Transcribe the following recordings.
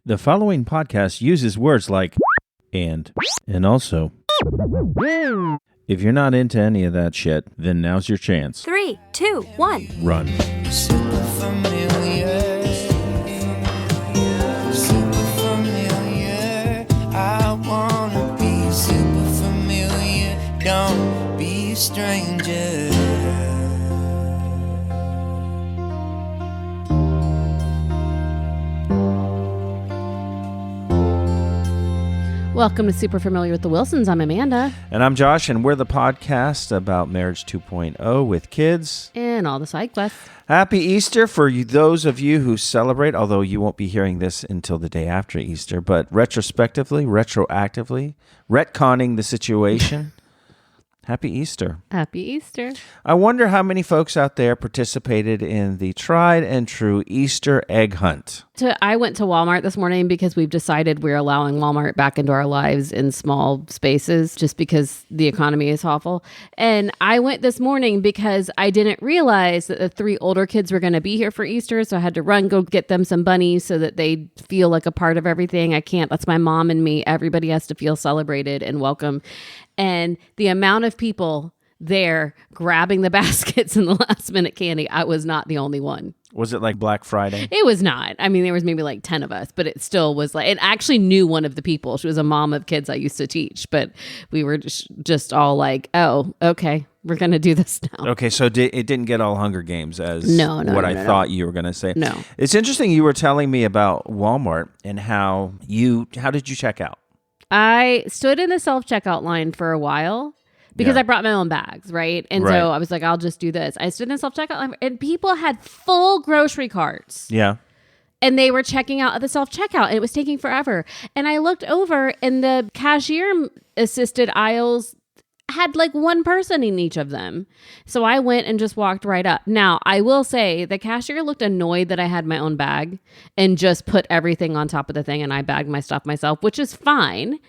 The following podcast uses words like and also. If you're not into any of that shit, then now's your chance. 3, 2, 1. Run. Super familiar. Super familiar. I wanna be super familiar. Don't be a stranger. Welcome to Super Familiar with the Wilsons. I'm Amanda. And I'm Josh, and we're the podcast about Marriage 2.0 with kids. And all the side quests. Happy Easter for those of you who celebrate, although you won't be hearing this until the day after Easter, but retrospectively, retroactively, retconning the situation. Happy Easter. Happy Easter. I wonder how many folks out there participated in the tried and true Easter egg hunt. I went to Walmart this morning because we've decided we're allowing Walmart back into our lives in small spaces just because the economy is awful. And I went this morning because I didn't realize that the 3 older kids were going to be here for Easter. So I had to go get them some bunnies so that they feel like a part of everything. I can't. That's my mom and me. Everybody has to feel celebrated and welcome. And the amount of people there grabbing the baskets and the last minute candy, I was not the only one. Was it like Black Friday? It was not. I mean, there was maybe like 10 of us, but it still was like, and I actually knew one of the people. She was a mom of kids I used to teach, but we were just all like, oh, okay, we're going to do this now. Okay, so it didn't get all Hunger Games as what I thought you were going to say. No. It's interesting you were telling me about Walmart and how did you check out? I stood in the self-checkout line for a while because I brought my own bags, right? And so I was like, I'll just do this. I stood in the self-checkout line and people had full grocery carts. Yeah. And they were checking out at the self-checkout and it was taking forever. And I looked over and the cashier-assisted aisles had like one person in each of them. So I went and just walked right up. Now, I will say the cashier looked annoyed that I had my own bag and just put everything on top of the thing and I bagged my stuff myself, which is fine.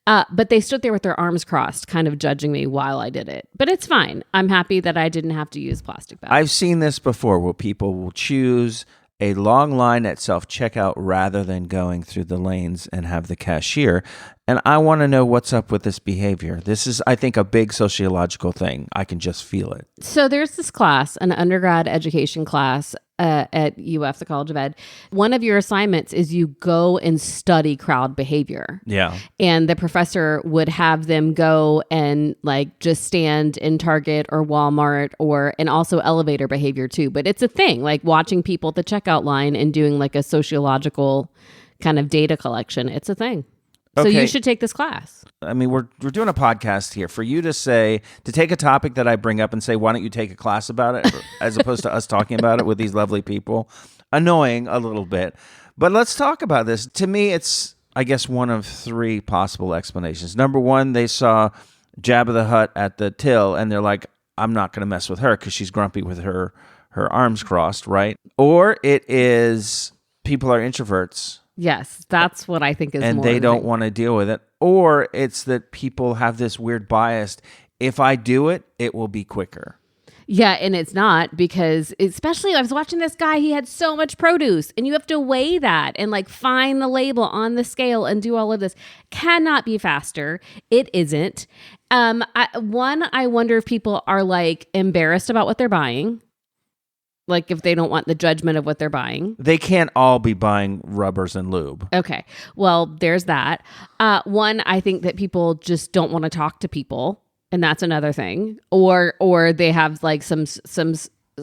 But they stood there with their arms crossed, kind of judging me while I did it. But it's fine. I'm happy that I didn't have to use plastic bags. I've seen this before where people will choose a long line at self-checkout rather than going through the lanes and have the cashier. And I want to know what's up with this behavior. This is, I think, a big sociological thing. I can just feel it. So there's this class, an undergrad education class at UF, the College of Ed. One of your assignments is you go and study crowd behavior. Yeah. And the professor would have them go and like just stand in Target or Walmart and also elevator behavior too. But it's a thing, like watching people at the checkout line and doing like a sociological kind of data collection. It's a thing. So you should take this class. I mean, we're doing a podcast here. For you to take a topic that I bring up and say, why don't you take a class about it, as opposed to us talking about it with these lovely people, annoying a little bit. But let's talk about this. To me, it's, I guess, one of 3 possible explanations. Number one, they saw Jabba the Hutt at the till, and they're like, I'm not going to mess with her because she's grumpy with her arms crossed, right? Or it is people are introverts. Yes, that's what I think is and more they don't want to deal with it. Or it's that people have this weird bias. If I do it, it will be quicker. Yeah, and it's not because, especially I was watching this guy, he had so much produce and you have to weigh that and like find the label on the scale and do all of this. Cannot be faster. It isn't. I wonder if people are like embarrassed about what they're buying. Like if they don't want the judgment of what they're buying. They can't all be buying rubbers and lube. Okay. Well, there's that. One, I think that people just don't want to talk to people. And that's another thing. Or they have like some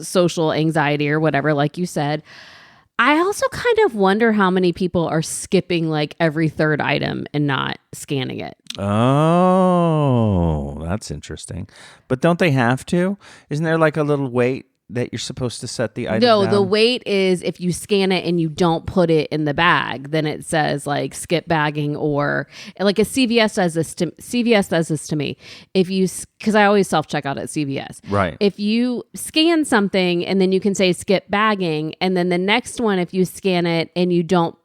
social anxiety or whatever, like you said. I also kind of wonder how many people are skipping like every third item and not scanning it. Oh, that's interesting. But don't they have to? Isn't there like a little weight that you're supposed to set the item down? The weight is if you scan it and you don't put it in the bag, then it says like skip bagging, or like a CVS does this to me. If you, because I always self-checkout at CVS. Right. If you scan something and then you can say skip bagging, and then the next one, if you scan it and you don't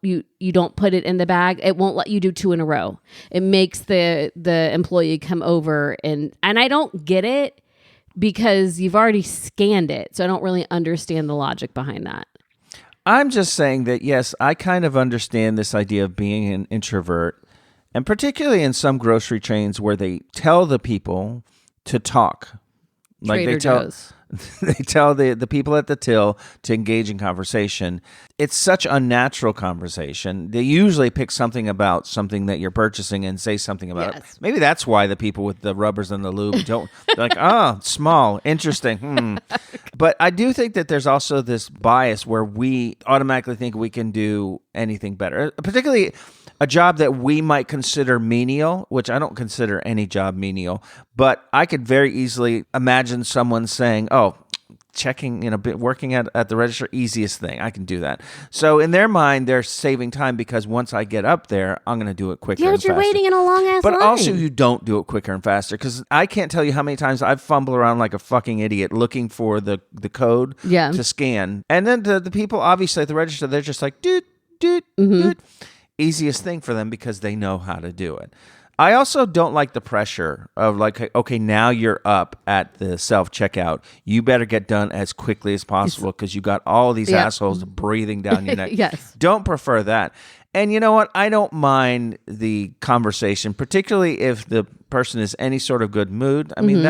put it in the bag, it won't let you do 2 in a row. It makes the employee come over and I don't get it, because you've already scanned it. So I don't really understand the logic behind that. I'm just saying that, yes, I kind of understand this idea of being an introvert, and particularly in some grocery chains where they tell the people to talk. Like Trader they tell Joe's. they tell the people at the till to engage in conversation. It's such unnatural conversation. They usually pick something about something that you're purchasing and say something about it. Yes. Maybe that's why the people with the rubbers and the lube don't. They're like, oh, small, interesting. But I do think that there's also this bias where we automatically think we can do anything better, particularly a job that we might consider menial, which I don't consider any job menial, but I could very easily imagine someone saying, oh, checking, working at the register, easiest thing. I can do that. So in their mind, they're saving time because once I get up there, I'm going to do it quicker Yeah, and but you're faster. waiting in a long ass line. But also you don't do it quicker and faster because I can't tell you how many times I've fumbled around like a fucking idiot looking for the code to scan. And then the people obviously at the register, they're just like, doot, doot, doot. Easiest thing for them because they know how to do it. I also don't like the pressure of like, okay, now you're up at the self-checkout. You better get done as quickly as possible because you got all these assholes breathing down your neck. Yes. Don't prefer that. And you know what? I don't mind the conversation, particularly if the person is any sort of good mood. I mean,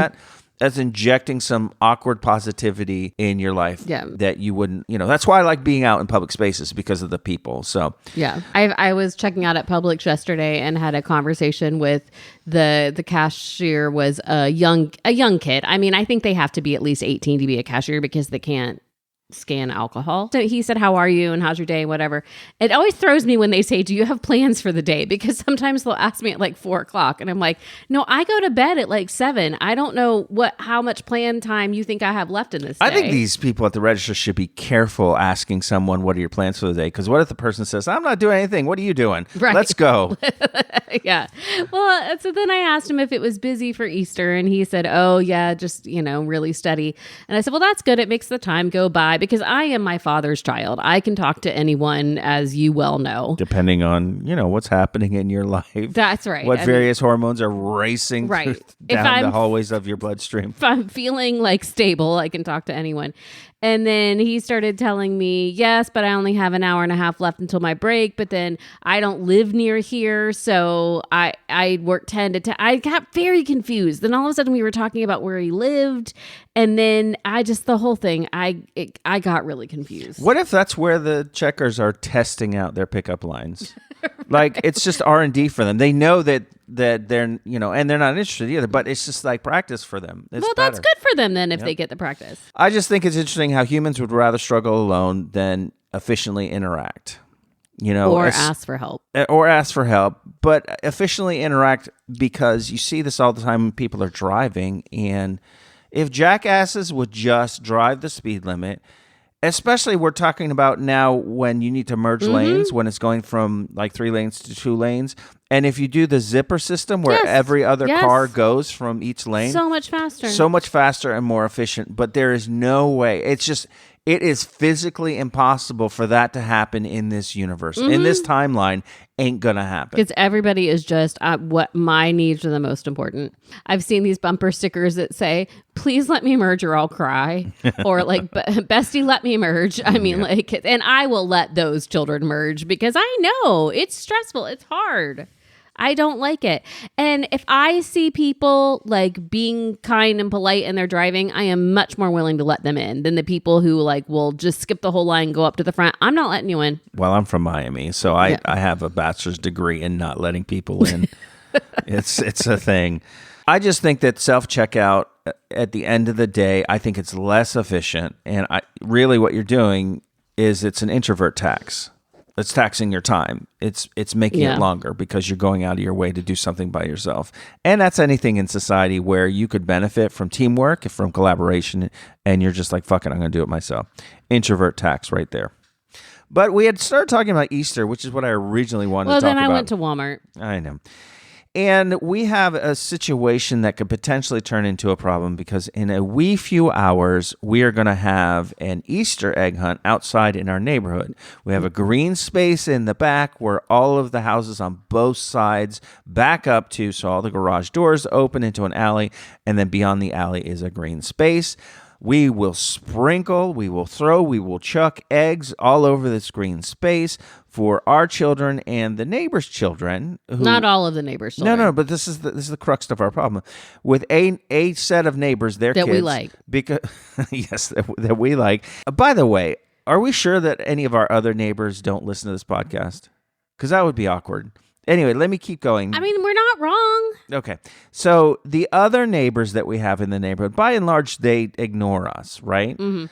that's injecting some awkward positivity in your life that you wouldn't, that's why I like being out in public spaces because of the people. So yeah, I was checking out at Publix yesterday and had a conversation with the cashier was a young kid. I mean, I think they have to be at least 18 to be a cashier because they can't scan alcohol. So he said, how are you and how's your day, whatever. It always throws me when they say, do you have plans for the day? Because sometimes they'll ask me at like 4:00 and I'm like, no, I go to bed at like 7. I don't know how much plan time you think I have left in this day. I think these people at the register should be careful asking someone, what are your plans for the day? Because what if the person says, I'm not doing anything. What are you doing? Right. Let's go. Yeah. Well, so then I asked him if it was busy for Easter and he said, oh yeah, just, really steady. And I said, well, that's good. It makes the time go by because I am my father's child. I can talk to anyone, as you well know. Depending on, what's happening in your life. That's right. What various hormones are racing down the hallways of your bloodstream. If I'm feeling like stable, I can talk to anyone. And then he started telling me, yes, but I only have an hour and a half left until my break. But then I don't live near here. So I work 10 to 10. I got very confused. Then all of a sudden we were talking about where he lived. And then the whole thing, I got really confused. What if that's where the checkers are testing out their pickup lines? Like it's just R&D for them. They know that they're, and they're not interested either, but it's just like practice for them. It's that's better. good for them then if they get the practice. I just think it's interesting how humans would rather struggle alone than efficiently interact. Or ask for help. But efficiently interact because you see this all the time when people are driving. And if jackasses would just drive the speed limit, especially we're talking about now when you need to merge lanes, when it's going from like 3 lanes to 2 lanes. And if you do the zipper system where every other car goes from each lane. So much faster. So much faster and more efficient. But there is no way. It is physically impossible for that to happen in this universe. In this timeline, ain't gonna happen. Because everybody is just what my needs are the most important. I've seen these bumper stickers that say, please let me merge or I'll cry. Or like, bestie, let me merge. I mean, and I will let those children merge because I know it's stressful. It's hard. I don't like it. And if I see people like being kind and polite and they're driving, I am much more willing to let them in than the people who like will just skip the whole line, go up to the front. I'm not letting you in. Well, I'm from Miami, so I have a bachelor's degree in not letting people in. It's a thing. I just think that self-checkout at the end of the day, I think it's less efficient. And really what you're doing is it's an introvert tax. It's taxing your time. It's making it longer because you're going out of your way to do something by yourself. And that's anything in society where you could benefit from teamwork, from collaboration, and you're just like, fuck it, I'm going to do it myself. Introvert tax right there. But we had started talking about Easter, which is what I originally wanted to talk about. Well, then I went to Walmart. I know. And we have a situation that could potentially turn into a problem because in a wee few hours, we are going to have an Easter egg hunt outside in our neighborhood. We have a green space in the back where all of the houses on both sides back up to, so all the garage doors open into an alley, and then beyond the alley is a green space. We will sprinkle, we will throw, we will chuck eggs all over this green space for our children and the neighbors' children. Not all of the neighbors' children. No, but this is the crux of our problem. With a set of neighbors, their That kids we like. because yes, that we like. By the way, are we sure that any of our other neighbors don't listen to this podcast? Because that would be awkward. Anyway, let me keep going. I mean, we're not wrong. Okay. So the other neighbors that we have in the neighborhood, by and large, they ignore us, right? Mm-hmm.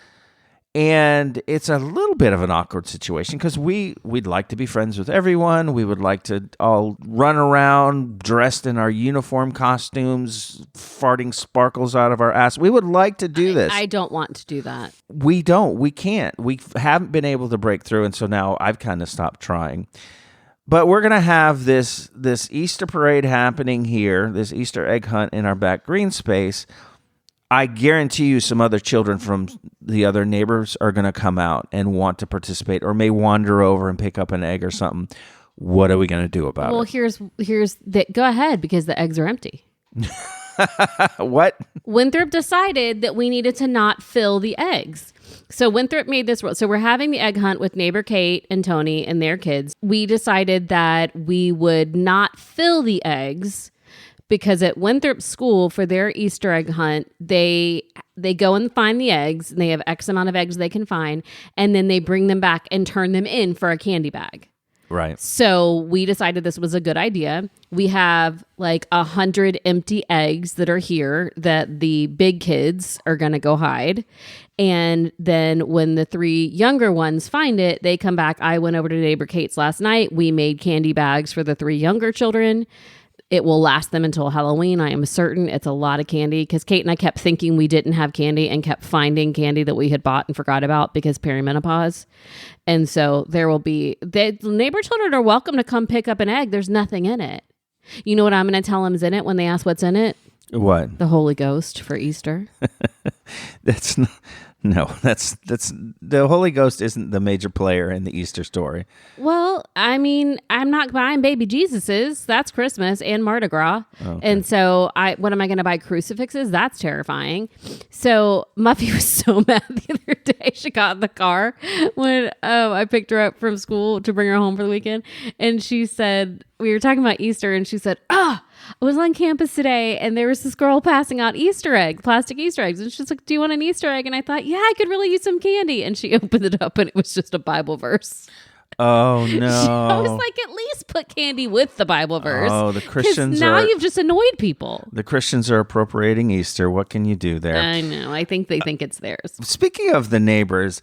And it's a little bit of an awkward situation because we'd like to be friends with everyone. We would like to all run around dressed in our uniform costumes, farting sparkles out of our ass. We would like to do this. I don't want to do that. We don't. We can't. We haven't been able to break through, and so now I've kind of stopped trying. But we're going to have this Easter parade happening here, this Easter egg hunt in our back green space. I guarantee you some other children from the other neighbors are going to come out and want to participate or may wander over and pick up an egg or something. What are we going to do about Well, it? here's the go ahead because the eggs are empty. What? Winthrop decided that we needed to not fill the eggs. So Winthrop made this rule. So we're having the egg hunt with neighbor Kate and Tony and their kids. We decided that we would not fill the eggs because at Winthrop school for their Easter egg hunt, they go and find the eggs and they have X amount of eggs they can find. And then they bring them back and turn them in for a candy bag. Right. So we decided this was a good idea. We have like 100 empty eggs that are here that the big kids are going to go hide. And then when the 3 younger ones find it, they come back. I went over to neighbor Kate's last night. We made candy bags for the 3 younger children. It will last them until Halloween. I am certain it's a lot of candy because Kate and I kept thinking we didn't have candy and kept finding candy that we had bought and forgot about because perimenopause. And so there will be, the neighbor children are welcome to come pick up an egg. There's nothing in it. You know what I'm going to tell them is in it when they ask what's in it? What? The Holy Ghost for Easter. That's not, no, that's the Holy Ghost isn't the major player in the Easter story. Well, I mean, I'm not buying baby Jesuses. That's Christmas and Mardi Gras. Okay. And so what am I going to buy? Crucifixes? That's terrifying. So Muffy was so mad the other day. She got in the car when I picked her up from school to bring her home for the weekend. And she said, we were talking about Easter and she said, I was on campus today and there was this girl passing out Easter eggs, plastic Easter eggs. And she's like, do you want an Easter egg? And I thought, yeah, I could really use some candy. And she opened it up and it was just a Bible verse. Oh, no. I was like, at least put candy with the Bible verse. Oh, the Christians now you've just annoyed people. The Christians are appropriating Easter. What can you do there? I know. I think they think it's theirs. Speaking of the neighbors,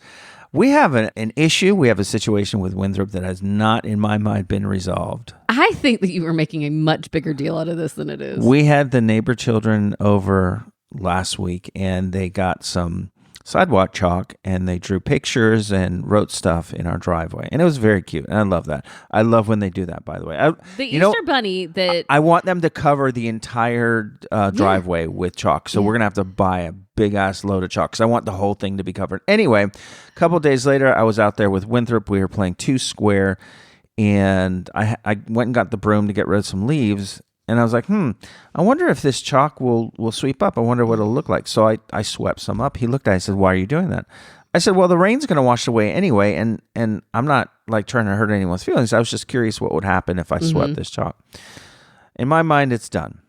we have an issue. We have a situation with Winthrop that has not, in my mind, been resolved. I think that you were making a much bigger deal out of this than it is. We had the neighbor children over last week, and they got some sidewalk chalk, and they drew pictures and wrote stuff in our driveway. And it was very cute, and I love that. I love when they do that, by the way. The Easter bunny that... I want them to cover the entire driveway with chalk, so we're going to have to buy a big-ass load of chalk, because I want the whole thing to be covered. Anyway, a couple days later, I was out there with Winthrop. We were playing 2 square, and I went and got the broom to get rid of some leaves, and I was like, I wonder if this chalk will sweep up. I wonder what it'll look like. So I swept some up. He looked at it and said, why are you doing that? I said, well, the rain's going to wash away anyway, and I'm not like trying to hurt anyone's feelings. I was just curious what would happen if I swept this chalk. In my mind, it's done.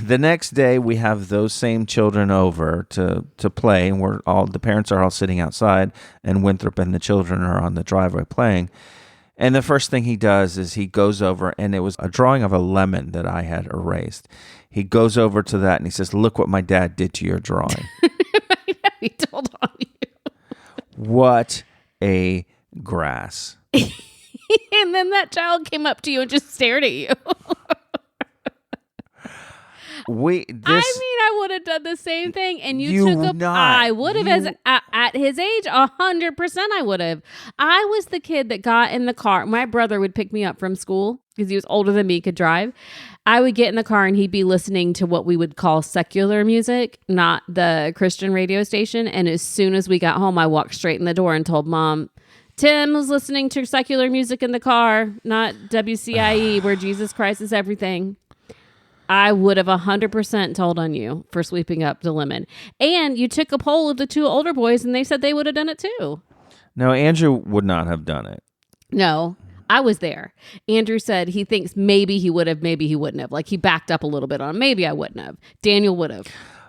The next day, we have those same children over to play, and the parents are all sitting outside, and Winthrop and the children are on the driveway playing. And the first thing he does is he goes over, and it was a drawing of a lemon that I had erased. He goes over to that, and he says, look what my dad did to your drawing. I know, he told on you. What a grass. And then that child came up to you and just stared at you. I would have done the same thing, and you took a. I would have, at his age, 100%. I would have. I was the kid that got in the car. My brother would pick me up from school because he was older than me, could drive. I would get in the car, and he'd be listening to what we would call secular music, not the Christian radio station. And as soon as we got home, I walked straight in the door and told Mom, Tim was listening to secular music in the car, not WCIE, where Jesus Christ is everything. I would have 100% told on you for sweeping up the lemon. And you took a poll of the two older boys and they said they would have done it too. No, Andrew would not have done it. No, I was there. Andrew said he thinks maybe he would have, maybe he wouldn't have. Like he backed up a little bit on maybe I wouldn't have. Daniel would have.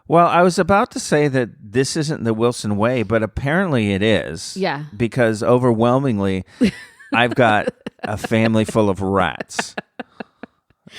Well, I was about to say that this isn't the Wilson way, but apparently it is. Yeah. Because overwhelmingly, I've got a family full of rats.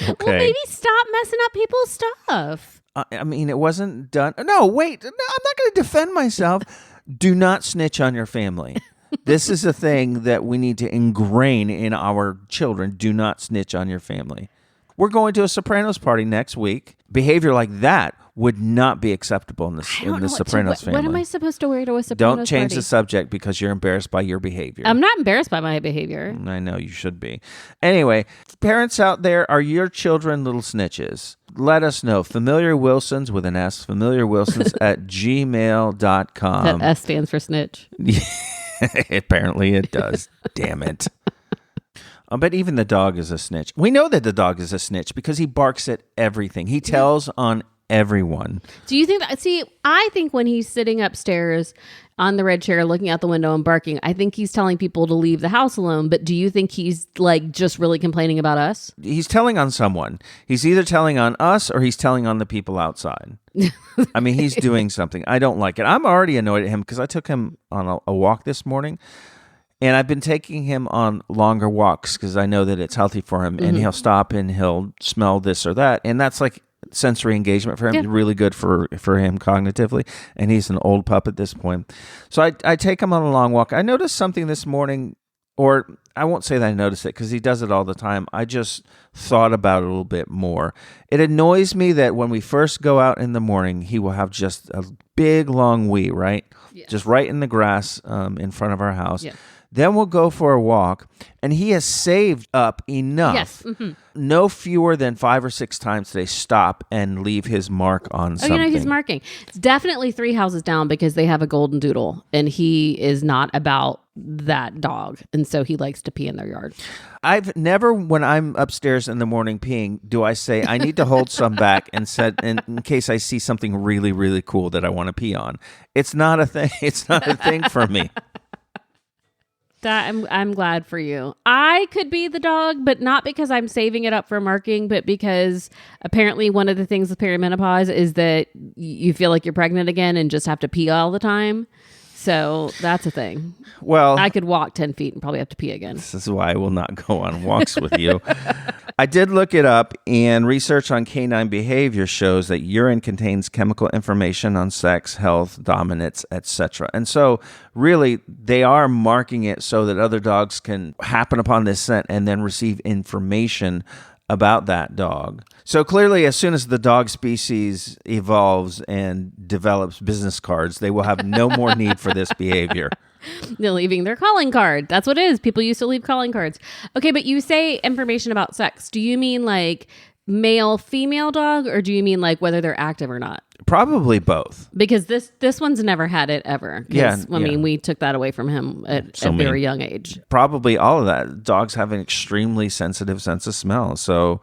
Okay. Well, maybe stop messing up people's stuff. I mean, it wasn't done. No, wait. No, I'm not going to defend myself. Do not snitch on your family. This is a thing that we need to ingrain in our children. Do not snitch on your family. We're going to a Sopranos party next week. Behavior like that would not be acceptable in the Sopranos family. What am I supposed to wear to a Sopranos Don't change party? the subject because you're embarrassed by your behavior. I'm not embarrassed by my behavior. I know you should be. Anyway, parents out there, are your children little snitches? Let us know. Familiar Wilsons with an S, familiarwilsons at gmail.com. That S stands for snitch. Apparently it does. Damn it. But even the dog is a snitch. We know that the dog is a snitch because he barks at everything. He tells on everyone. Do you think that? See, I think when he's sitting upstairs on the red chair looking out the window and barking, I think he's telling people to leave the house alone. But do you think he's like just really complaining about us? He's telling on someone. He's either telling on us or he's telling on the people outside. I mean, he's doing something. I don't like it. I'm already annoyed at him because I took him on a walk this morning. And I've been taking him on longer walks because I know that it's healthy for him. And he'll stop and he'll smell this or that. And that's like sensory engagement for him. Yeah. Really good for him cognitively. And he's an old pup at this point. So I take him on a long walk. I noticed something this morning, or I won't say that I noticed it because he does it all the time. I just thought about it a little bit more. It annoys me that when we first go out in the morning, he will have just a big long wee, right? Yeah. Just right in the grass in front of our house. Yeah. Then we'll go for a walk, and he has saved up enough. Yes. No fewer than 5 or 6 times today stop and leave his mark on something. Oh, he's marking. It's definitely 3 houses down because they have a golden doodle, and he is not about that dog, and so he likes to pee in their yard. I've never, when I'm upstairs in the morning peeing, do I say, I need to hold some back and set in case I see something really, really cool that I want to pee on. It's not a thing. It's not a thing for me. I'm glad for you. I could be the dog, but not because I'm saving it up for marking, but because apparently one of the things with perimenopause is that you feel like you're pregnant again and just have to pee all the time. So that's a thing. Well, I could walk 10 feet and probably have to pee again. This is why I will not go on walks with you. I did look it up, and research on canine behavior shows that urine contains chemical information on sex, health, dominance, etc. And so really they are marking it so that other dogs can happen upon this scent and then receive information about that dog. So clearly, as soon as the dog species evolves and develops business cards, they will have no more need for this behavior. They're leaving their calling card. That's what it is. People used to leave calling cards. Okay, but you say information about sex. Do you mean like male, female dog, or do you mean like whether they're active or not? Probably both. Because this one's never had it ever. Yeah. I mean, we took that away from him at a very young age. Probably all of that. Dogs have an extremely sensitive sense of smell. So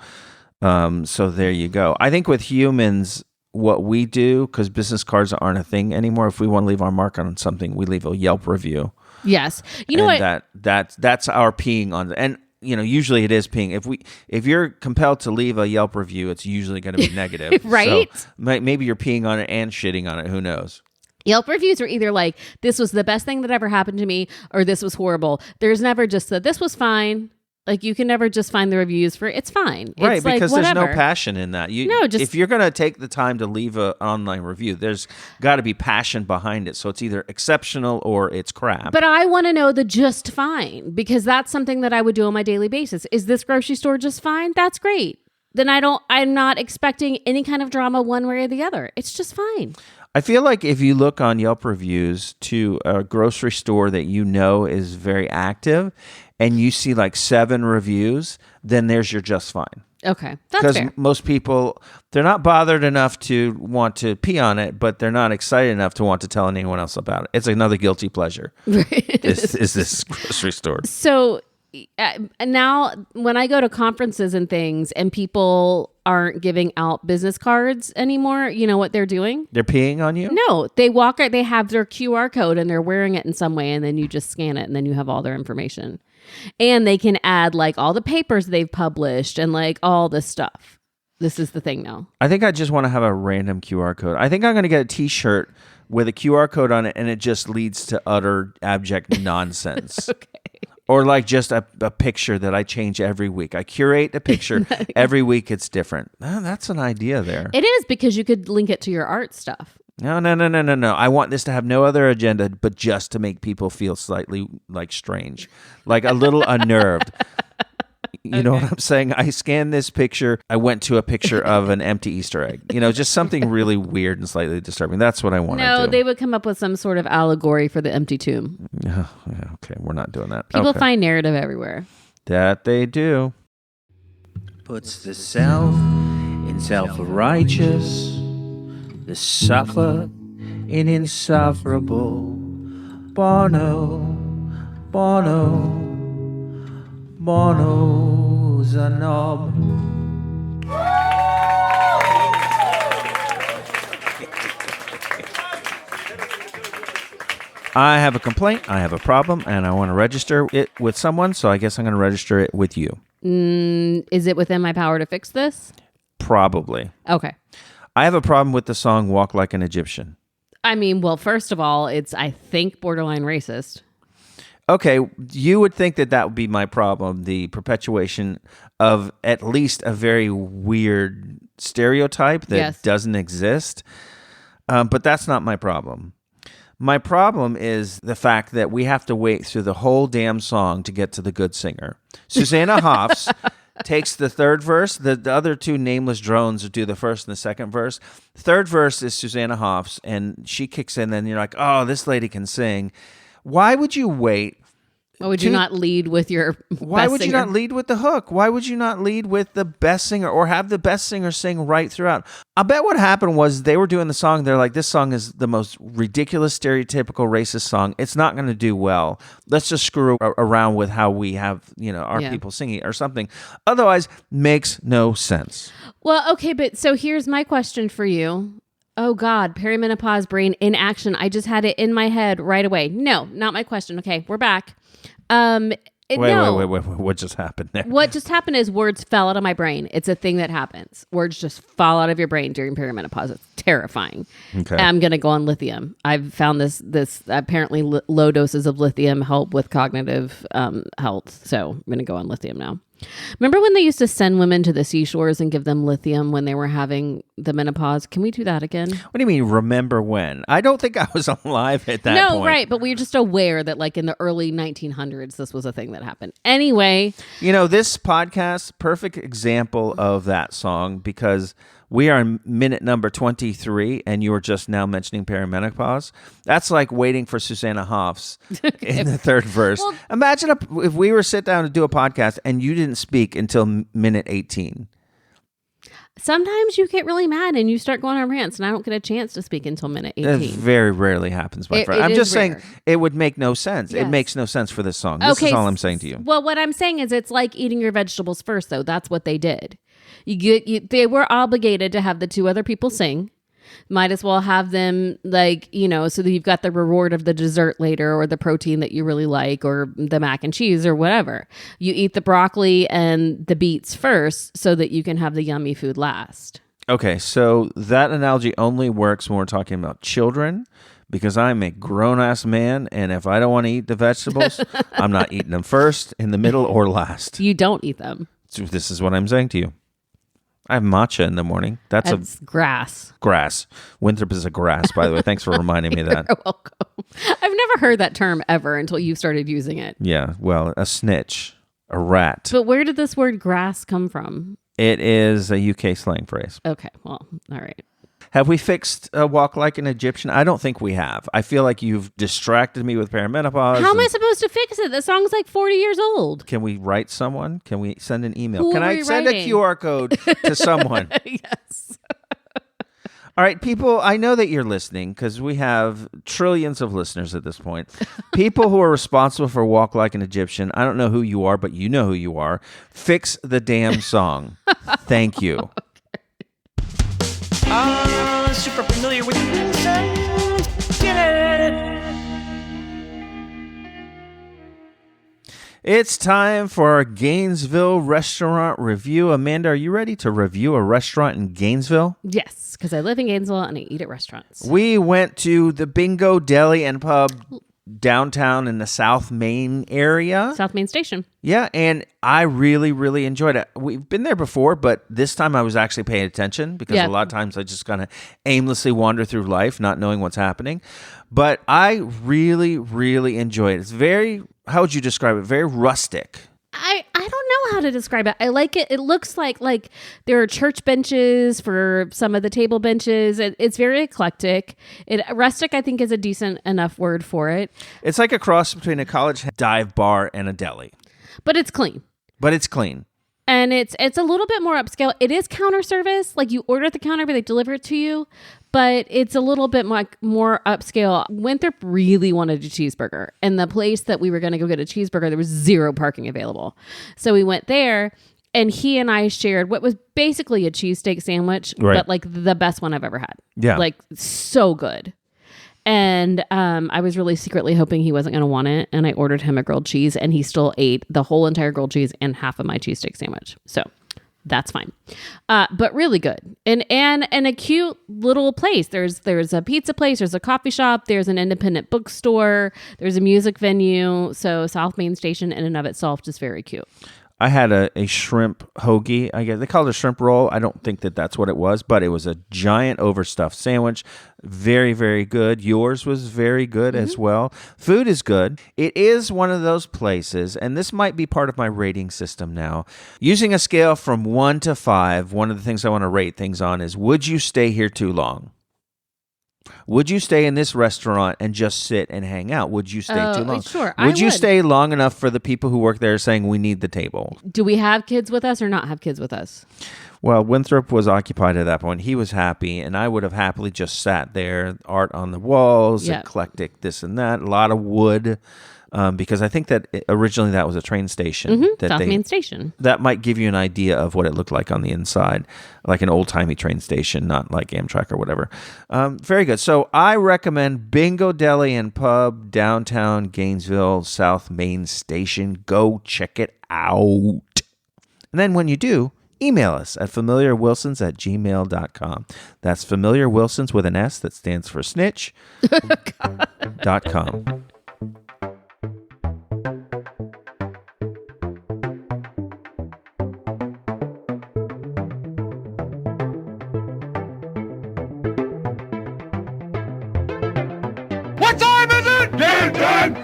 there you go. I think with humans, what we do, because business cards aren't a thing anymore, if we want to leave our mark on something, we leave a Yelp review. Yes. You know what? That's our peeing on. And usually it is peeing. If you're compelled to leave a Yelp review, it's usually going to be negative. Right? So maybe you're peeing on it and shitting on it. Who knows? Yelp reviews are either like, this was the best thing that ever happened to me, or this was horrible. There's never just this was fine. Like, you can never just find the reviews for it's fine. Right, it's because like, there's no passion in that. If you're going to take the time to leave an online review, there's got to be passion behind it. So it's either exceptional or it's crap. But I want to know the just fine, because that's something that I would do on my daily basis. Is this grocery store just fine? That's great. Then I'm not expecting any kind of drama one way or the other. It's just fine. I feel like if you look on Yelp reviews to a grocery store that is very active and you see like 7 reviews, then there's your just fine. Okay, that's fair. Because most people, they're not bothered enough to want to pee on it, but they're not excited enough to want to tell anyone else about it. It's another guilty pleasure. Is this grocery store. So now when I go to conferences and things and people aren't giving out business cards anymore. You know what they're doing? They're peeing on you? No, they walk out, they have their QR code and they're wearing it in some way, and then you just scan it and then you have all their information. And they can add like all the papers they've published and like all this stuff. This is the thing now. I think I just want to have a random QR code. I think I'm going to get a t-shirt with a QR code on it, and it just leads to utter abject nonsense. Okay. Or like just a picture that I change every week. I curate a picture. Every week it's different. Oh, that's an idea there. It is, because you could link it to your art stuff. No. I want this to have no other agenda but just to make people feel slightly like strange, like a little unnerved. You know what I'm saying? I scanned this picture. I went to a picture of an empty Easter egg. You know, just something really weird and slightly disturbing. That's what I want to do. No, they would come up with some sort of allegory for the empty tomb. Yeah, okay, we're not doing that. People Okay. find narrative everywhere. That they do. Puts the self in self-righteous, the suffer in insufferable. Bono's a knob. I have a complaint, I have a problem, and I want to register it with someone, so I guess I'm going to register it with you. Is it within my power to fix this? Probably. Okay. I have a problem with the song Walk Like an Egyptian. I mean, well, first of all, it's, I think, borderline racist. Okay, you would think that would be my problem, the perpetuation of at least a very weird stereotype that doesn't exist. But that's not my problem. My problem is the fact that we have to wait through the whole damn song to get to the good singer. Susanna Hoffs takes the third verse. The other two nameless drones do the first and the second verse. The third verse is Susanna Hoffs, and she kicks in, and you're like, oh, this lady can sing. Why would you wait? Why would you not lead with your Why best would you singer? not lead with the hook? Why would you not lead with the best singer or have the best singer sing right throughout? I bet what happened was they were doing the song. They're like, this song is the most ridiculous, stereotypical racist song. It's not going to do well. Let's just screw around with how we have, our people singing or something. Otherwise, makes no sense. Well, okay, but so here's my question for you. Oh God, perimenopause brain in action. I just had it in my head right away. No, not my question. Okay, we're back. Wait. What just happened there? What just happened is words fell out of my brain. It's a thing that happens. Words just fall out of your brain during perimenopause. It's terrifying. Okay. I'm going to go on lithium. I've found this apparently low doses of lithium help with cognitive health. So I'm going to go on lithium now. Remember when they used to send women to the seashores and give them lithium when they were having the menopause? Can we do that again? What do you mean, remember when? I don't think I was alive at that point. No, right. But we're just aware that like in the early 1900s, this was a thing that happened. Anyway. This podcast, perfect example of that song, because we are in minute number 23 and you were just now mentioning perimenopause. That's like waiting for Susanna Hoffs in the third verse. Well, imagine if we were sit down to do a podcast and you didn't speak until minute 18. Sometimes you get really mad and you start going on rants, and I don't get a chance to speak until minute 18. It very rarely happens, my friend. I'm just saying it would make no sense. Yes. It makes no sense for this song. This is all I'm saying to you. Well, what I'm saying is it's like eating your vegetables first, though. That's what they did. They were obligated to have the two other people sing. Might as well have them so that you've got the reward of the dessert later, or the protein that you really like, or the mac and cheese or whatever. You eat the broccoli and the beets first so that you can have the yummy food last. Okay, so that analogy only works when we're talking about children, because I'm a grown-ass man, and if I don't want to eat the vegetables, I'm not eating them first, in the middle, or last. You don't eat them. So this is what I'm saying to you. I have matcha in the morning. That's grass. Grass. Winthrop is a grass, by the way. Thanks for reminding me of that. You're welcome. I've never heard that term ever until you started using it. Yeah, well, a snitch, a rat. But where did this word grass come from? It is a UK slang phrase. Okay, well, all right. Have we fixed Walk Like an Egyptian? I don't think we have. I feel like you've distracted me with perimenopause. How am I supposed to fix it? The song's like 40 years old. Can we write someone? Can we send an email? Who Can are I we send writing? a QR code to someone? Yes. All right, people, I know that you're listening because we have trillions of listeners at this point. People who are responsible for Walk Like an Egyptian, I don't know who you are, but you know who you are. Fix the damn song. Thank you. Super familiar with Get it. It's time for our Gainesville restaurant review. Amanda, are you ready to review a restaurant in Gainesville? Yes, because I live in Gainesville and I eat at restaurants. We went to the Bingo Deli and Pub downtown in the South Main area. South Main Station. Yeah, and I really, really enjoyed it. We've been there before, but this time I was actually paying attention because a lot of times I just kind of aimlessly wander through life, not knowing what's happening. But I really, really enjoyed it. It's very, how would you describe it? Very rustic. I don't know how to describe it. I like it. It looks like there are church benches for some of the table benches. It's very eclectic. Rustic, I think, is a decent enough word for it. It's like a cross between a college dive bar and a deli. But it's clean. And it's a little bit more upscale. It is counter service. Like you order at the counter, but they deliver it to you. But it's a little bit more upscale. Winthrop really wanted a cheeseburger. And the place that we were going to go get a cheeseburger, there was zero parking available. So we went there and he and I shared what was basically a cheesesteak sandwich, but like the best one I've ever had. Yeah. Like so good. And I was really secretly hoping he wasn't going to want it. And I ordered him a grilled cheese and he still ate the whole entire grilled cheese and half of my cheesesteak sandwich. So that's fine. But really good. And a cute little place. There's a pizza place. There's a coffee shop. There's an independent bookstore. There's a music venue. So South Main Station in and of itself just very cute. I had a shrimp hoagie. I guess they call it a shrimp roll. I don't think that's what it was, but it was a giant overstuffed sandwich. Very, very good. Yours was very good as well. Food is good. It is one of those places, and this might be part of my rating system now. Using a scale from 1 to 5, one of the things I want to rate things on is, would you stay here too long? Would you stay in this restaurant and just sit and hang out? Would you stay too long? Sure. Would you stay long enough for the people who work there saying we need the table? Do we have kids with us or not have kids with us? Well, Winthrop was occupied at that point. He was happy, and I would have happily just sat there. Art on the walls, eclectic, this and that, a lot of wood. Because I think that originally that was a train station. South Main Station. That might give you an idea of what it looked like on the inside, like an old-timey train station, not like Amtrak or whatever. Very good. So I recommend Bingo Deli and Pub, downtown Gainesville, South Main Station. Go check it out. And then when you do, email us at familiarwilsons@gmail.com. That's familiarwilsons with an S that stands for snitch. .com. What time is it? Game time.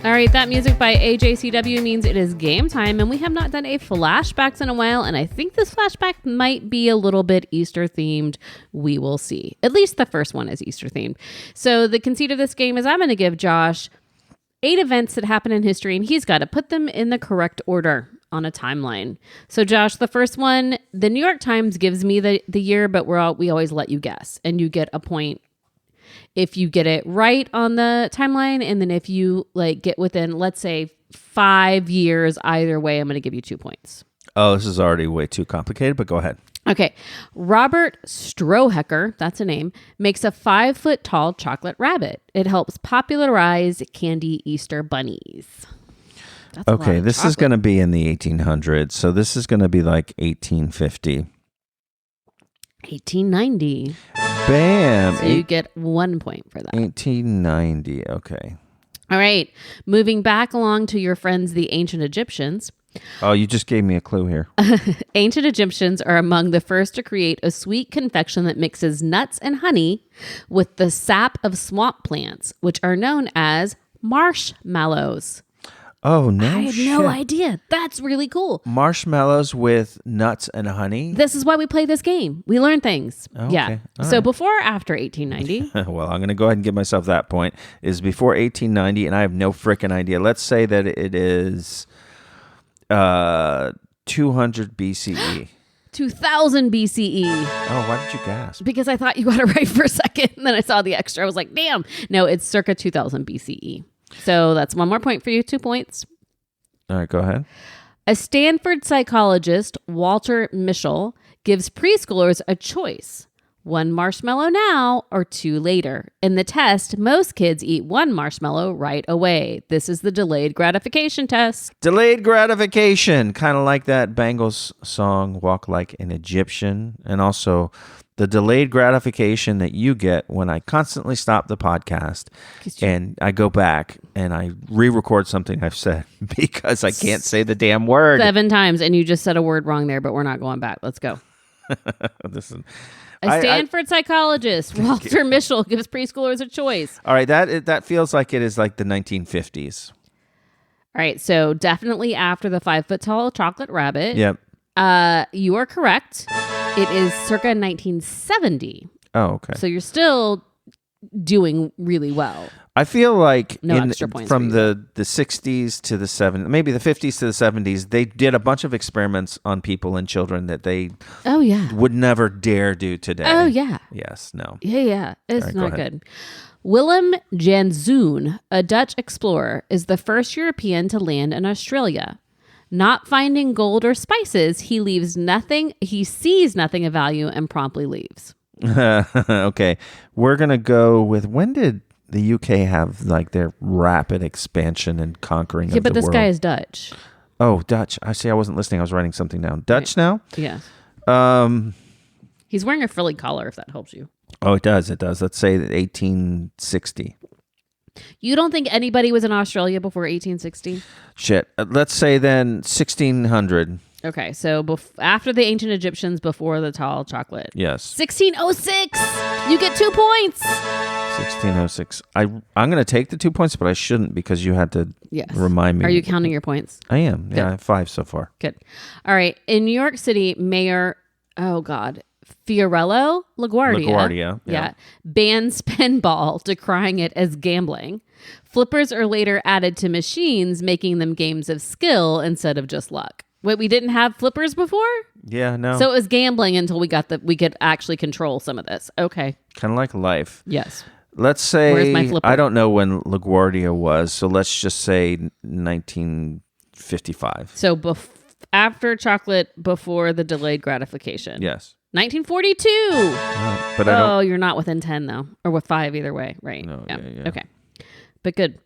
All right, that music by AJCW means it is game time, and we have not done a flashbacks in a while, and I think this flashback might be a little bit Easter themed. We will see. At least the first one is Easter themed. So the conceit of this game is I'm going to give Josh 8 events that happen in history, and he's got to put them in the correct order on a timeline. So Josh, the first one, the New York Times gives me the year, but we always let you guess, and you get a point if you get it right on the timeline, and then if you get within, let's say, 5 years either way, I'm going to give you 2 points. Oh, this is already way too complicated, but go ahead. Okay. Robert Strohecker, that's a name, makes a 5-foot-tall chocolate rabbit. It helps popularize candy Easter bunnies. That's okay, this is going to be in the 1800s, so this is going to be like 1850. 1890. Bam! So you get 1 point for that. 1890, okay. All right. Moving back along to your friends, the ancient Egyptians. Oh, you just gave me a clue here. Ancient Egyptians are among the first to create a sweet confection that mixes nuts and honey with the sap of swamp plants, which are known as marshmallows. Oh, no I had no idea. That's really cool. Marshmallows with nuts and honey? This is why we play this game. We learn things. Okay. Yeah. All So right. before or after 1890? Well, I'm going to go ahead and give myself that point. Is before 1890, and I have no freaking idea. Let's say that it is 200 BCE. 2000 BCE. Oh, why did you gasp? Because I thought you got it right for a second. And then I saw the extra. I was like, damn. No, it's circa 2000 BCE. So that's 1 more point for you. 2 points. All right, go ahead. A Stanford psychologist, Walter Mischel, gives preschoolers a choice. 1 marshmallow now or 2 later. In the test, most kids eat 1 marshmallow right away. This is the delayed gratification test. Delayed gratification, kind of like that Bangles song, Walk Like an Egyptian. And also the delayed gratification that you get when I constantly stop the podcast and I go back and I re-record something I've said because I can't say the damn word. 7 times, and you just said a word wrong there, but we're not going back. Let's go. Listen. A Stanford psychologist, Walter Mischel, gives preschoolers a choice. All right, that feels like it is like the 1950s. All right, so definitely after the 5-foot-tall chocolate rabbit. Yep. You are correct. It is circa 1970. Oh, okay. So you're still doing really well. I feel like extra points from for the 60s to the 70s, maybe the 50s to the 70s, they did a bunch of experiments on people and children that they would never dare do today. Oh, yeah. Yes, no. Yeah. It's All right, not go ahead. good. Willem Janszoon, a Dutch explorer, is the first European to land in Australia. Not finding gold or spices, he sees nothing of value and promptly leaves. Okay. We're going to go with, when did the UK have like their rapid expansion and conquering of the world? Yeah, but this guy is Dutch. Oh, Dutch. I see. I wasn't listening. I was writing something down. Dutch now? Yeah. Um. He's wearing a frilly collar, if that helps you. Oh, it does. It does. Let's say 1860. You don't think anybody was in Australia before 1860? Shit. Let's say then 1600. Okay, so after the ancient Egyptians, before the tall chocolate. Yes. 1606! You get 2 points! 1606. I'm going to take the 2 points, but I shouldn't because you had to remind me. Are you counting your points? I am. Good. Yeah, I have 5 so far. Good. All right. In New York City, Mayor, Fiorello LaGuardia. Yeah. Bans pinball, decrying it as gambling. Flippers are later added to machines, making them games of skill instead of just luck. Wait, we didn't have flippers before? Yeah, no. So it was gambling until we could actually control some of this. Okay. Kind of like life. Yes. Let's say, Where's my flipper? I don't know when LaGuardia was, so let's just say 1955. So after chocolate, before the delayed gratification. Yes. 1942. But I don't. You're not within 10 though, or with 5 either way, right? No, yeah. Okay. But good.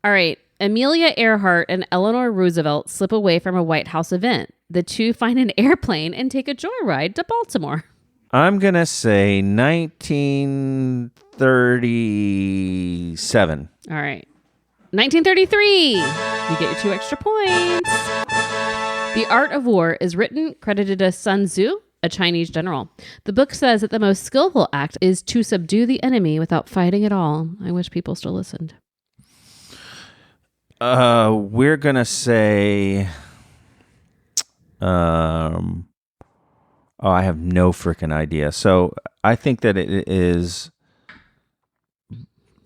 All right. Amelia Earhart and Eleanor Roosevelt slip away from a White House event. The two find an airplane and take a joyride to Baltimore. I'm going to say 1937. All right. 1933. You get your 2 extra points. The Art of War is written, credited as Sun Tzu, a Chinese general. The book says that the most skillful act is to subdue the enemy without fighting at all. I wish people still listened. We're going to say, I have no freaking idea. So I think that it is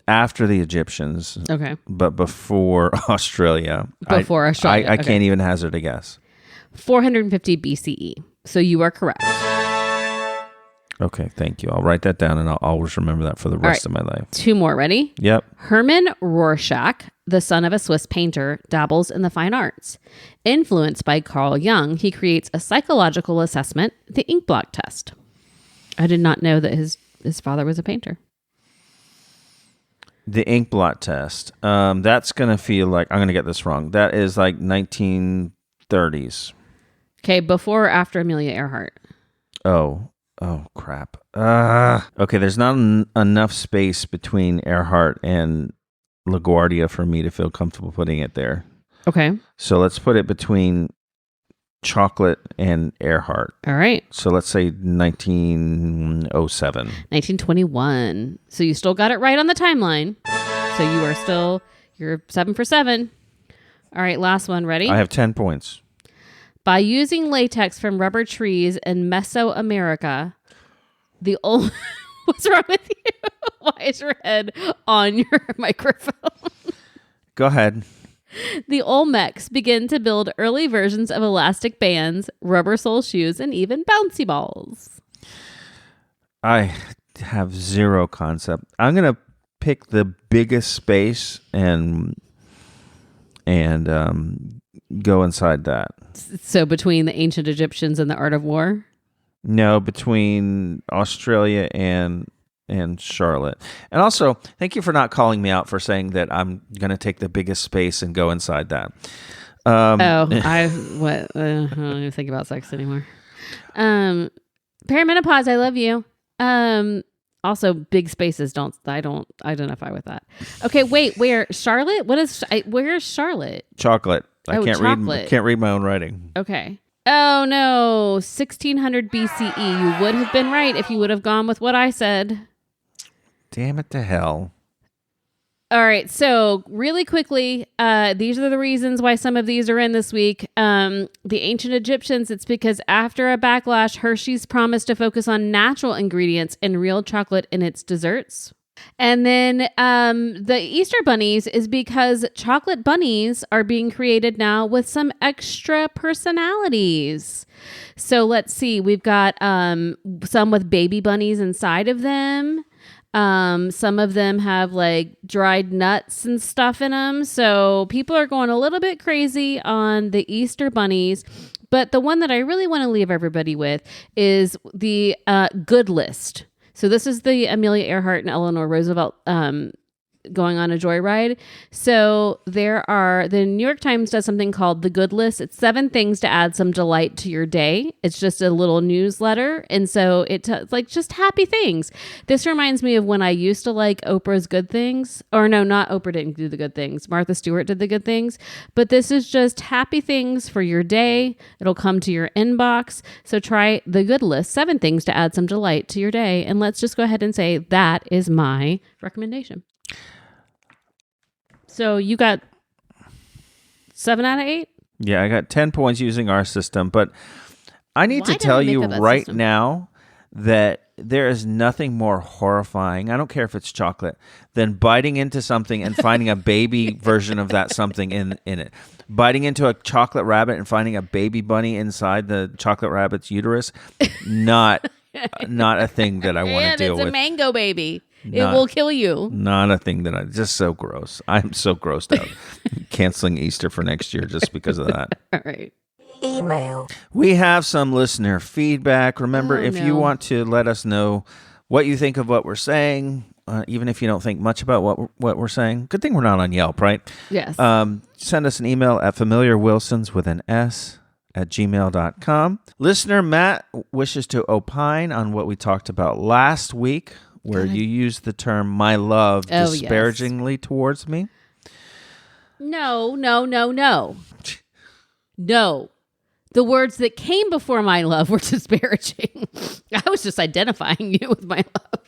after the Egyptians. Okay. But before Australia. Before Australia. I can't even hazard a guess. 450 BCE. So you are correct. Okay, thank you. I'll write that down and I'll always remember that for the rest of my life. 2 more. Ready? Yep. Hermann Rorschach, the son of a Swiss painter, dabbles in the fine arts. Influenced by Carl Jung, he creates a psychological assessment, the ink blot test. I did not know that his father was a painter. The ink blot test. That's going to feel like, I'm going to get this wrong. That is like 1930s. Okay, before or after Amelia Earhart? Oh, crap. Okay, there's not enough space between Earhart and LaGuardia for me to feel comfortable putting it there. Okay. So let's put it between Chocolate and Earhart. All right. So let's say 1907. 1921. So you still got it right on the timeline. So you're 7 for 7. All right, last one. Ready? I have 10 points. By using latex from rubber trees in Mesoamerica, the old... What's wrong with you? Why is your head on your microphone? Go ahead. The Olmecs began to build early versions of elastic bands, rubber sole shoes, and even bouncy balls. I have zero concept. I'm going to pick the biggest space and go inside that. So between the ancient Egyptians and the art of war? No, between Australia and Charlotte. And also, thank you for not calling me out for saying that I'm going to take the biggest space and go inside that. I don't even think about sex anymore. Perimenopause, I love you. Also, big spaces I don't identify with that. Okay, wait, where Charlotte? Where is Charlotte? Chocolate. I Oh, can't chocolate. read my own writing. Okay. Oh no, 1600 BCE. You would have been right if you would have gone with what I said. Damn it to hell. All right, so really quickly, these are the reasons why some of these are in this week. The ancient Egyptians, it's because after a backlash, Hershey's promised to focus on natural ingredients and real chocolate in its desserts. And then the Easter bunnies is because chocolate bunnies are being created now with some extra personalities. So let's see, we've got some with baby bunnies inside of them. Some of them have like dried nuts and stuff in them. So people are going a little bit crazy on the Easter bunnies. But the one that I really want to leave everybody with is the good list. So this is the Amelia Earhart and Eleanor Roosevelt going on a joyride. So the New York Times does something called the Good List. It's 7 things to add some delight to your day. It's just a little newsletter. And so it's like just happy things. This reminds me of when I used to like Oprah's Good Things. Or no, not Oprah didn't do the good things. Martha Stewart did the good things. But this is just happy things for your day. It'll come to your inbox. So try the Good List, 7 things to add some delight to your day. And let's just go ahead and say that is my recommendation. So you got 7 out of 8? Yeah, I got 10 points using our system, but I need Why to did tell we make you up that right system? now that there is nothing more horrifying, I don't care if it's chocolate, than biting into something and finding a baby version of that something in it. Biting into a chocolate rabbit and finding a baby bunny inside the chocolate rabbit's uterus, not a thing that I want to deal it's a with. mango baby. It Not- will kill you. Not a thing that just so gross. I'm so grossed out. Canceling Easter for next year just because of that. All right. Email. We have some listener feedback. Remember, Oh, if you no. want to let us know what you think of what we're saying, even if you don't think much about what we're saying, good thing we're not on Yelp, right? Yes. Send us an email at familiarwilsons with an S at gmail.com. Listener Matt wishes to opine on what we talked about last week, where you used the term "my love" Oh, yes. disparagingly towards me. No. No. The words that came before my love were disparaging. I was just identifying you with my love.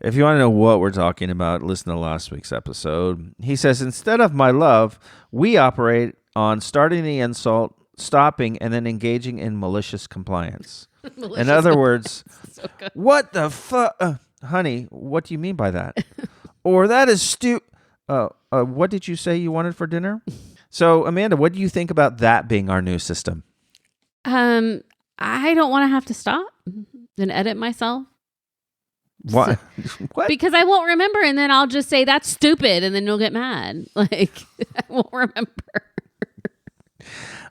If you want to know what we're talking about, listen to last week's episode. He says, instead of my love, we operate on starting the insult, stopping, and then engaging in malicious compliance. In other words, what the fuck? Honey, what do you mean by that? Or that is what did you say you wanted for dinner? So, Amanda, what do you think about that being our new system? I don't want to have to stop and edit myself. What? What? Because I won't remember, and then I'll just say that's stupid, and then you'll get mad. Like, I won't remember.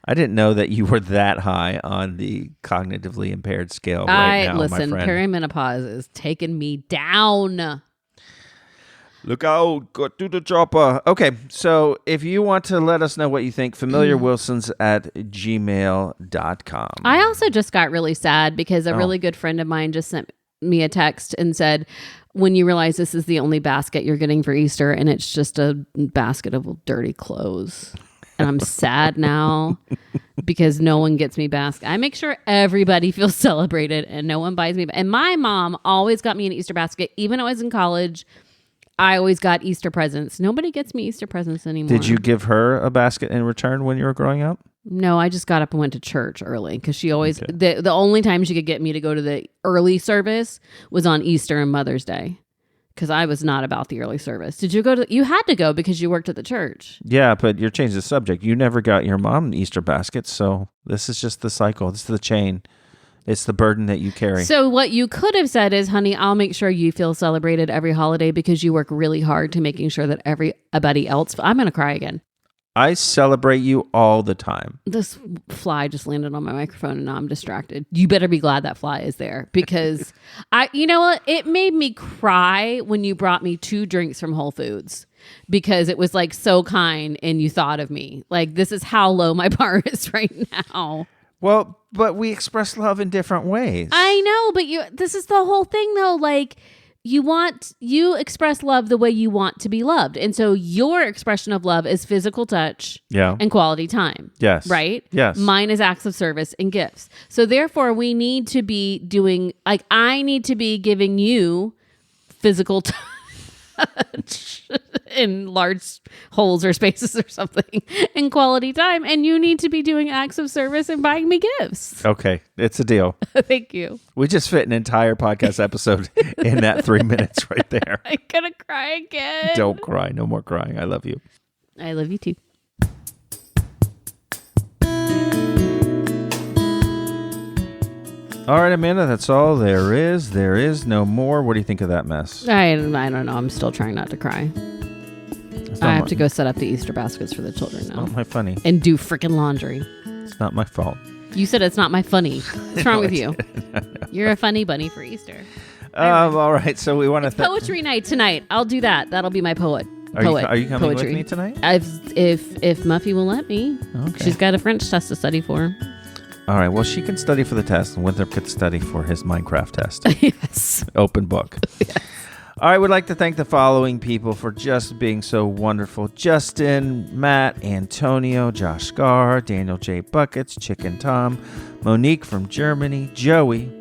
I didn't know that you were that high on the cognitively impaired scale right now, listen, my friend. perimenopause is taking me down. Look out, go to the chopper. Okay, so if you want to let us know what you think, familiarwilsons at gmail.com. I also just got really sad because a really good friend of mine just sent me a text and said, when you realize this is the only basket you're getting for Easter and it's just a basket of dirty clothes. And I'm sad now because no one gets me basket. I make sure everybody feels celebrated and no one buys me. And my mom always got me an Easter basket. Even when I was in college, I always got Easter presents. Nobody gets me Easter presents anymore. Did you give her a basket in return when you were growing up? No, I just got up and went to church early because she always, the only time she could get me to go to the early service was on Easter and Mother's Day. Because I was not about the early service. Did you go to? You had to go because you worked at the church. Yeah, but you're changing the subject. You never got your mom Easter baskets, so this is just the cycle. This is the chain. It's the burden that you carry. So what you could have said is, honey, I'll make sure you feel celebrated every holiday because you work really hard to making sure that everybody else. I'm going to cry again. I celebrate you all the time. This fly just landed on my microphone and now I'm distracted. You better be glad that fly is there because you know what? It made me cry when you brought me 2 drinks from Whole Foods because it was like so kind and you thought of me. Like this is how low my bar is right now. Well, but we express love in different ways. I know, but this is the whole thing though. Like you express love the way you want to be loved. And so your expression of love is physical touch and quality time. Yes. Right? Yes. Mine is acts of service and gifts. So therefore we need to be doing, like I need to be giving you physical touch in large holes or spaces or something in quality time. And you need to be doing acts of service and buying me gifts. Okay. It's a deal. Thank you. We just fit an entire podcast episode in that 3 minutes right there. I'm gonna cry again. Don't cry. No more crying. I love you. I love you too. All right, Amanda, that's all there is. There is no more. What do you think of that mess? I don't know. I'm still trying not to cry. I have to go set up the Easter baskets for the children now. Not my funny. And do freaking laundry. It's not my fault. You said it's not my funny. What's wrong with you? You're a funny bunny for Easter. All right, so we want to Poetry night tonight. I'll do that. That'll be my poet. Are you coming poetry. with me tonight? If Muffy will let me. Okay. She's got a French test to study for. All right, well, she can study for the test, and Winthrop could study for his Minecraft test. Yes. Open book. Yes. All right, we'd like to thank the following people for just being so wonderful. Justin, Matt, Antonio, Josh Scar, Daniel J. Buckets, Chicken Tom, Monique from Germany, Joey,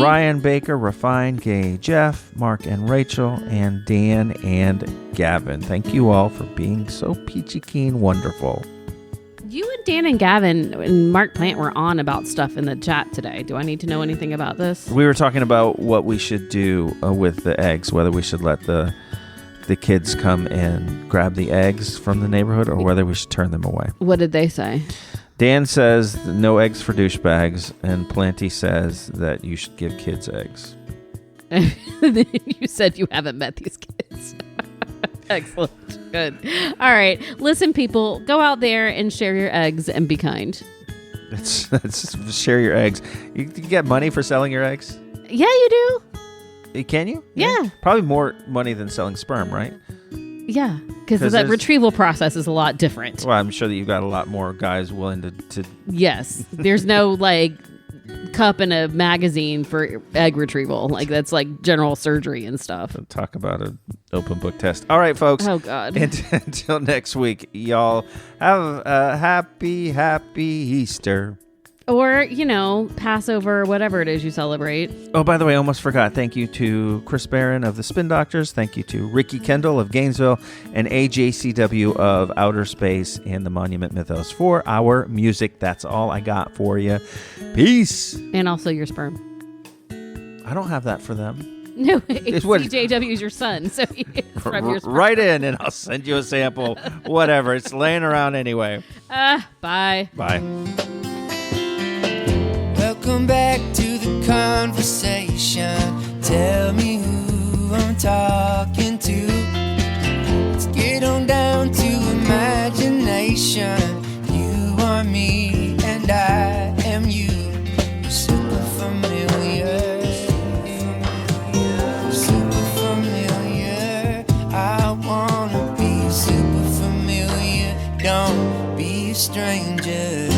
Ryan Baker, Refine, Gay, Jeff, Mark and Rachel, and Dan and Gavin. Thank you all for being so peachy keen wonderful. You and Dan and Gavin and Mark Plant were on about stuff in the chat today. Do I need to know anything about this? We were talking about what we should do with the eggs, whether we should let the kids come and grab the eggs from the neighborhood or whether we should turn them away. What did they say? Dan says no eggs for douchebags, and Planty says that you should give kids eggs. You said you haven't met these kids. Excellent. Good. All right. Listen, people, go out there and share your eggs and be kind. It's share your eggs. You can get money for selling your eggs? Yeah, you do. Can you? Yeah. Probably more money than selling sperm, right? Yeah, because that retrieval process is a lot different. Well, I'm sure that you've got a lot more guys willing to... Yes. There's no, like, cup and a magazine for egg retrieval. Like, that's, like, general surgery and stuff. Talk about an open book test. All right, folks. Oh, God. Until next week, y'all have a happy Easter. Or, Passover, whatever it is you celebrate. Oh, by the way, I almost forgot. Thank you to Chris Barron of the Spin Doctors. Thank you to Ricky Kendall of Gainesville and AJCW of Outer Space and the Monument Mythos for our music. That's all I got for you. Peace. And also your sperm. I don't have that for them. No, CJW is your son, so it's from your sperm. Write in and I'll send you a sample. Whatever. It's laying around anyway. Bye. Bye. Welcome back to the conversation. Tell me who I'm talking to. Let's get on down to imagination. You are me and I am you. We're super familiar. Super familiar. I wanna be super familiar. Don't be a stranger.